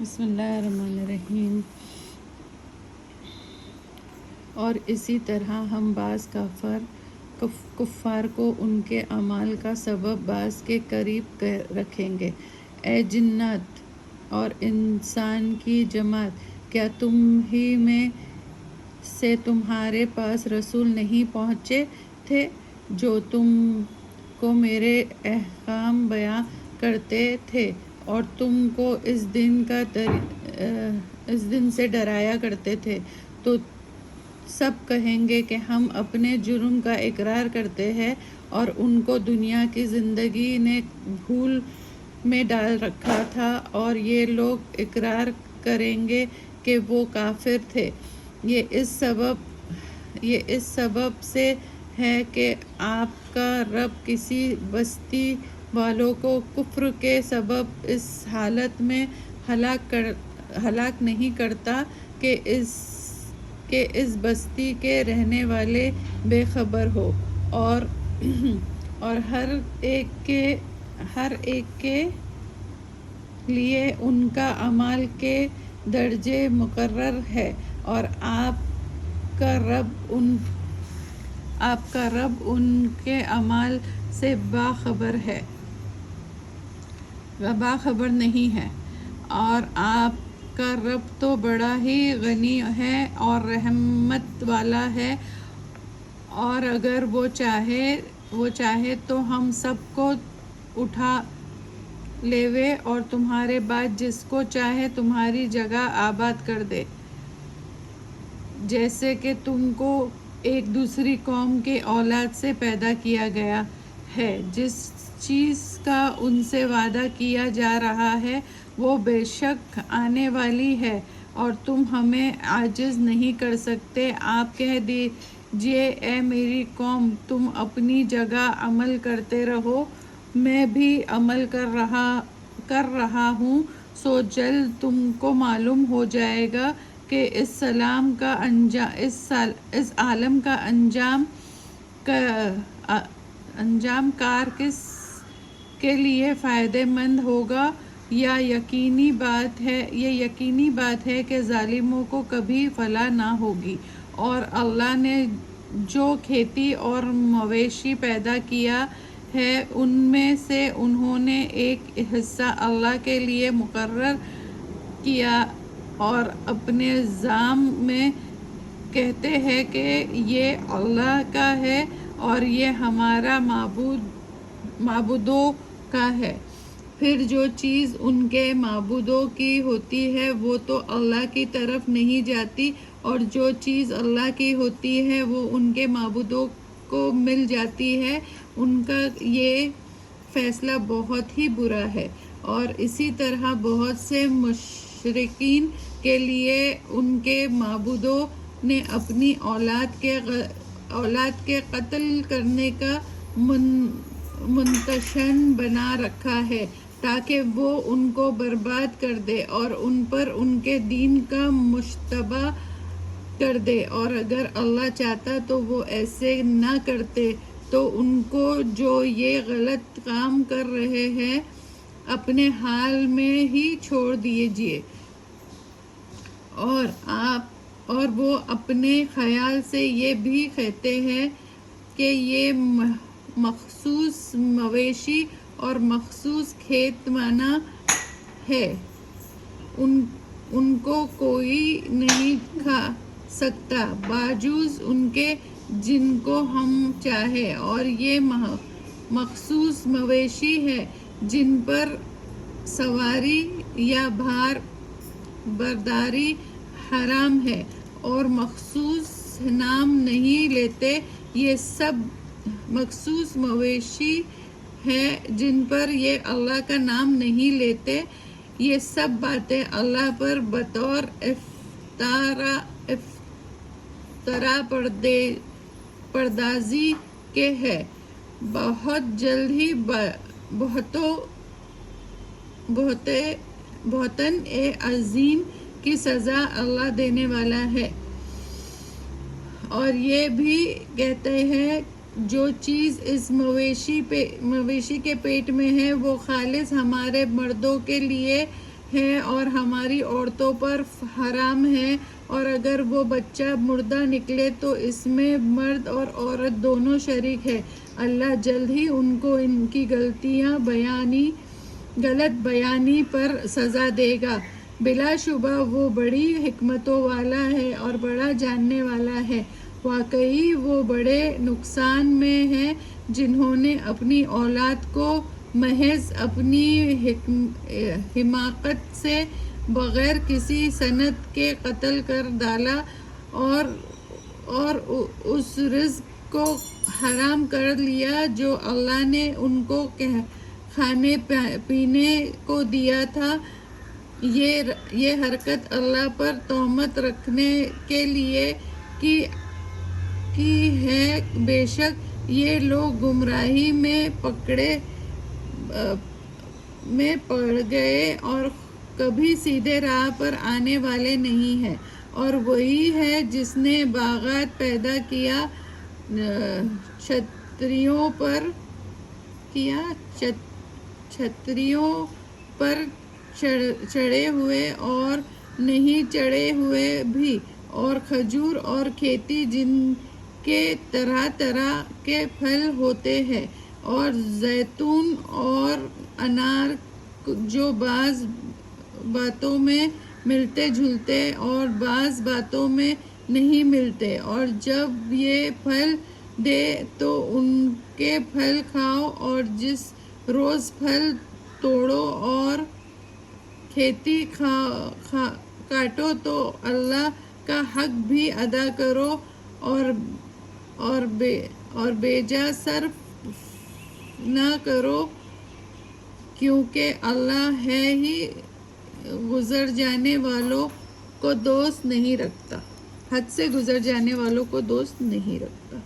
بسم اللہ الرحمن الرحیم۔ اور اسی طرح ہم بعض کفار کو ان کے اعمال کا سبب بعض کے قریب رکھیں گے۔ اے جنات اور انسان کی جماعت، کیا تم ہی میں سے تمہارے پاس رسول نہیں پہنچے تھے جو تم کو میرے احکام بیان کرتے تھے اور تم کو اس دن سے ڈرایا کرتے تھے؟ تو سب کہیں گے کہ ہم اپنے جرم کا اقرار کرتے ہیں، اور ان کو دنیا کی زندگی نے بھول میں ڈال رکھا تھا، اور یہ لوگ اقرار کریں گے کہ وہ کافر تھے۔ یہ اس سبب سے ہے کہ آپ کا رب کسی بستی والوں کو کفر کے سبب اس حالت میں ہلاک نہیں کرتا کہ اس بستی کے رہنے والے بے خبر ہو، اور ہر ایک کے لیے ان کا عمل کے درجے مقرر ہے، اور آپ کا رب ان کے عمل سے باخبر نہیں ہے، اور آپ کا رب تو بڑا ہی غنی ہے اور رحمت والا ہے۔ اور اگر وہ چاہے تو ہم سب کو اٹھا لیوے اور تمہارے بعد جس کو چاہے تمہاری جگہ آباد کر دے، جیسے کہ تم کو ایک دوسری قوم کے اولاد سے پیدا کیا گیا ہے۔ جس چیز کا ان سے وعدہ کیا جا رہا ہے وہ بے شک آنے والی ہے، اور تم ہمیں عاجز نہیں کر سکتے۔ آپ کہہ دیجئے، اے میری قوم، تم اپنی جگہ عمل کرتے رہو، میں بھی عمل کر رہا ہوں، سو جلد تم کو معلوم ہو جائے گا کہ اس عالم کا انجام کار کس کے لیے فائدہ مند ہوگا۔ یہ یقینی بات ہے کہ ظالموں کو کبھی فلاح نہ ہوگی۔ اور اللہ نے جو کھیتی اور مویشی پیدا کیا ہے ان میں سے انہوں نے ایک حصہ اللہ کے لیے مقرر کیا اور اپنے ذم میں کہتے ہیں کہ یہ اللہ کا ہے اور یہ ہمارا معبودوں کا ہے۔ پھر جو چیز ان کے معبودوں کی ہوتی ہے وہ تو اللہ کی طرف نہیں جاتی، اور جو چیز اللہ کی ہوتی ہے وہ ان کے معبودوں کو مل جاتی ہے۔ ان کا یہ فیصلہ بہت ہی برا ہے۔ اور اسی طرح بہت سے مشرکین کے لیے ان کے معبودوں نے اپنی اولاد کے قتل کرنے کا منشن بنا رکھا ہے تاکہ وہ ان کو برباد کر دے اور ان پر ان کے دین کا مشتبہ کر دے، اور اگر اللہ چاہتا تو وہ ایسے نہ کرتے۔ تو ان کو جو یہ غلط کام کر رہے ہیں اپنے حال میں ہی چھوڑ دیجئے، اور وہ اپنے خیال سے یہ بھی کہتے ہیں کہ یہ مخصوص مویشی اور مخصوص کھیت مانا ہے، ان کو کوئی نہیں کھا سکتا باوجود ان کے جن کو ہم چاہے، اور یہ مخصوص مویشی ہے جن پر سواری یا بھار برداری حرام ہے اور مخصوص نام نہیں لیتے۔ یہ سب مخصوص مویشی ہیں جن پر یہ اللہ کا نام نہیں لیتے۔ یہ سب باتیں اللہ پر بطور افطرا پردازی کے ہیں۔ بہت جلد ہی بہتاً عظیم کی سزا اللہ دینے والا ہے۔ اور یہ بھی کہتے ہیں جو چیز اس مویشی کے پیٹ میں ہے وہ خالص ہمارے مردوں کے لیے ہے اور ہماری عورتوں پر حرام ہے، اور اگر وہ بچہ مردہ نکلے تو اس میں مرد اور عورت دونوں شریک ہیں۔ اللہ جلد ہی ان کو ان کی غلط بیانی پر سزا دے گا۔ بلا شبہ وہ بڑی حکمتوں والا ہے اور بڑا جاننے والا ہے۔ واقعی وہ بڑے نقصان میں ہیں جنہوں نے اپنی اولاد کو محض اپنی حماقت سے بغیر کسی سند کے قتل کر ڈالا اور اس رزق کو حرام کر لیا جو اللہ نے ان کو کھانے پینے کو دیا تھا۔ یہ حرکت اللہ پر تہمت رکھنے کے لیے کی ہے۔ بے شک یہ لوگ گمراہی میں پڑ گئے اور کبھی سیدھے راہ پر آنے والے نہیں ہیں۔ اور وہی ہے جس نے باغات پیدا کیا، چھتریوں پر چڑھے ہوئے اور نہیں چڑھے ہوئے بھی، اور کھجور اور کھیتی جن کے طرح طرح کے پھل ہوتے ہیں، اور زیتون اور انار جو بعض باتوں میں ملتے جلتے اور بعض باتوں میں نہیں ملتے، اور جب یہ پھل دے تو ان کے پھل کھاؤ، اور جس روز پھل توڑو اور کھیتی کاٹو تو اللہ کا حق بھی ادا کرو اور بیجا صرف نہ کرو، کیونکہ اللہ ہے ہی گزر جانے والوں کو دوست نہیں رکھتا، حد سے گزر جانے والوں کو دوست نہیں رکھتا۔